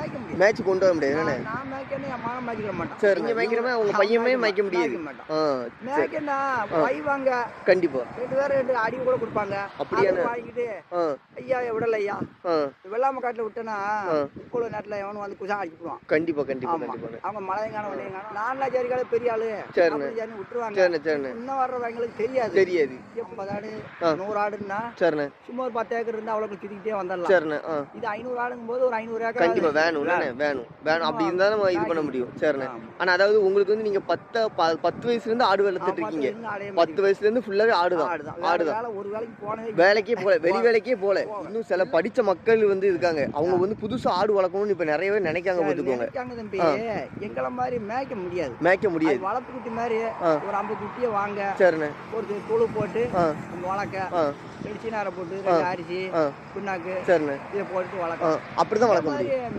மேய்க்க முடியாது. மேய்ச்சி கொண்டு வர முடியாது என்னண்ணே? நான் மேய்க்கணும், என் மகன் மேய்ச்சிட மாட்டான். சரி, நீங்க மேய்க்கிறமே உங்க பையனே மேய்க்க முடியாது. மேய்க்கண்டா வைவாங்க. கண்டிப்பா 2 பேரும் 2 அடி கூட கொடுப்பாங்க. அப்படியாண்ணே? வாங்கிட்டு ஐயா விடல ஐயா வெள்ளாம காட்டுல விட்டேன்னா இப்போ நேரத்துல எவனும் வந்து குசா அடிச்சுடுவான். கண்டிப்பா கண்டிப்பா கண்டிப்பா. அவங்க மழையங்கான வண்டியங்கான நான்லாம் சரிக்கால பெரிய ஆளு விட்டுருவாங்க. இன்னும் வர்றவங்களுக்கு தெரியாது தெரியாது. எப்ப 100 ஆடுன்னா சரிண்ணே சும்மா ஒரு 10 ஏக்கர் இருந்தா அவ்வளவு சுத்திக்கிட்டே வந்துடலாம். சரிண்ணே. இது 500 ஆடுங்கும் போது ஒரு 500 ஏக்கர் கண்டிப்பா வேணும் வேணும் அப்படி இருந்தா நம்ம இது பண்ண முடியும். சரிண்ணே. ஆனா அதாவது உங்களுக்கு வந்து நீங்க 10 வயசுல இருந்து ஆடு வளர்த்துட்டு இருக்கீங்க. 10 வயசுல இருந்து ஃபுல்லாவே ஆடுதான். ஒரு வேலைக்கு போனதே வேலைக்கே போல, வெளி வேலைக்கே போல. இன்னும் சில படிச்ச மக்கள் வந்து இருக்காங்க. அவங்க வந்து புதுசா ஆடு வளர்க்கணும்னு இப்ப நிறைய பேர் நினைக்காங்க பாத்துக்கோங்க. எங்கள மாதிரி மேய்க்க முடியாது. வளர்ப்பு குட்டி மாதிரி ஒரு 50 குட்டியை வாங்க. சரிண்ணே. ஒரு தொழு போட்டு வளர்க்க சீனாரை போட்டு அரிசி புண்ணாக்கு இதை போட்டு வளர்க்க. அப்படிதான் வளர்க்க முடியும்.